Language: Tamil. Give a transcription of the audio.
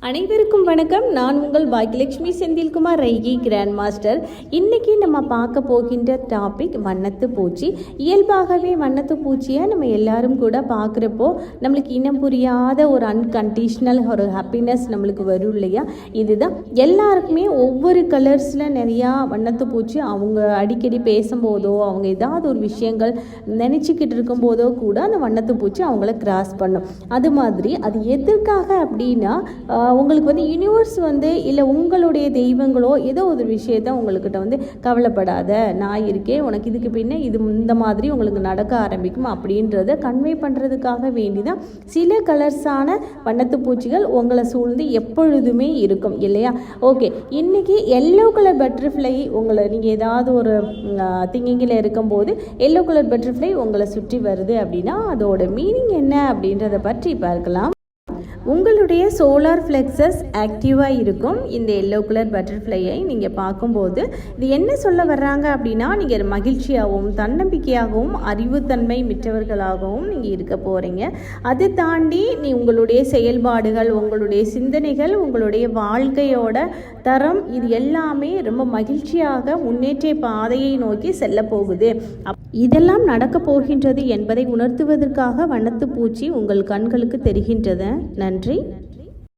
அனைவருக்கும் வணக்கம். நான் உங்கள் பாக்யலட்சுமி செந்தில்குமார் ரைகி கிராண்ட் மாஸ்டர். இன்றைக்கி நம்ம பார்க்க போகின்ற டாபிக் வண்ணத்து பூச்சி. இயல்பாகவே வண்ணத்து பூச்சியை நம்ம எல்லாரும் கூட பார்க்குறப்போ நம்மளுக்கு இனம் புரியாத ஒரு அன்கண்டிஷ்னல் ஒரு ஹாப்பினஸ் நம்மளுக்கு வரும் இல்லையா? இதுதான் எல்லாருக்குமே ஒவ்வொரு கலர்ஸில் நிறையா வண்ணத்து பூச்சி அவங்க அடிக்கடி பேசும்போதோ அவங்க ஏதாவது ஒரு விஷயங்கள் நினச்சிக்கிட்டு இருக்கும்போதோ கூட அந்த வண்ணத்து பூச்சி அவங்கள கிராஸ் பண்ணும். அது மாதிரி அது எதற்காக அப்படின்னா உங்களுக்கு யூனிவர்ஸ் இல்லை உங்களுடைய தெய்வங்களோ ஏதோ ஒரு விஷயத்த உங்கள்கிட்ட கவலைப்படாத, நான் இருக்கேன், உனக்கு இதுக்கு பின்ன இது இந்த மாதிரி உங்களுக்கு நடக்க ஆரம்பிக்கும் அப்படின்றத கன்வே பண்ணுறதுக்காக வேண்டிதான் சில கலர்ஸான வண்ணத்து பூச்சிகள் உங்களை சூழ்ந்து எப்பொழுதுமே இருக்கும் இல்லையா? ஓகே, இன்றைக்கி எல்லோ கலர் பட்டர்ஃப்ளை நீங்கள் ஏதாவது ஒரு திங்கிங்கில் இருக்கும்போது எல்லோ கலர் பட்டர்ஃப்ளை உங்களை சுற்றி வருது அப்படின்னா அதோட மீனிங் என்ன அப்படின்றத பற்றி பார்க்கலாம். உங்களுடைய சோலார் ஃப்ளெக்ஸஸ் ஆக்டிவாக இருக்கும். இந்த எல்லோ கலர் பட்டர்ஃப்ளையை நீங்கள் பார்க்கும்போது இது என்ன சொல்ல வர்றாங்க அப்படின்னா, நீங்கள் மகிழ்ச்சியாகவும் தன்னம்பிக்கையாகவும் அறிவுத்தன்மை மிச்சவர்களாகவும் நீங்கள் இருக்க போகிறீங்க. அதை தாண்டி உங்களுடைய செயல்பாடுகள், உங்களுடைய சிந்தனைகள், உங்களுடைய வாழ்க்கையோட தரம் இது எல்லாமே ரொம்ப மகிழ்ச்சியாக முன்னேற்ற பாதையை நோக்கி செல்ல போகுது. இதெல்லாம் நடக்க போகின்றது என்பதை உணர்த்துவதற்காக வண்ணத்து பூச்சி உங்கள் கண்களுக்கு தெரிகின்றது. நன்றி.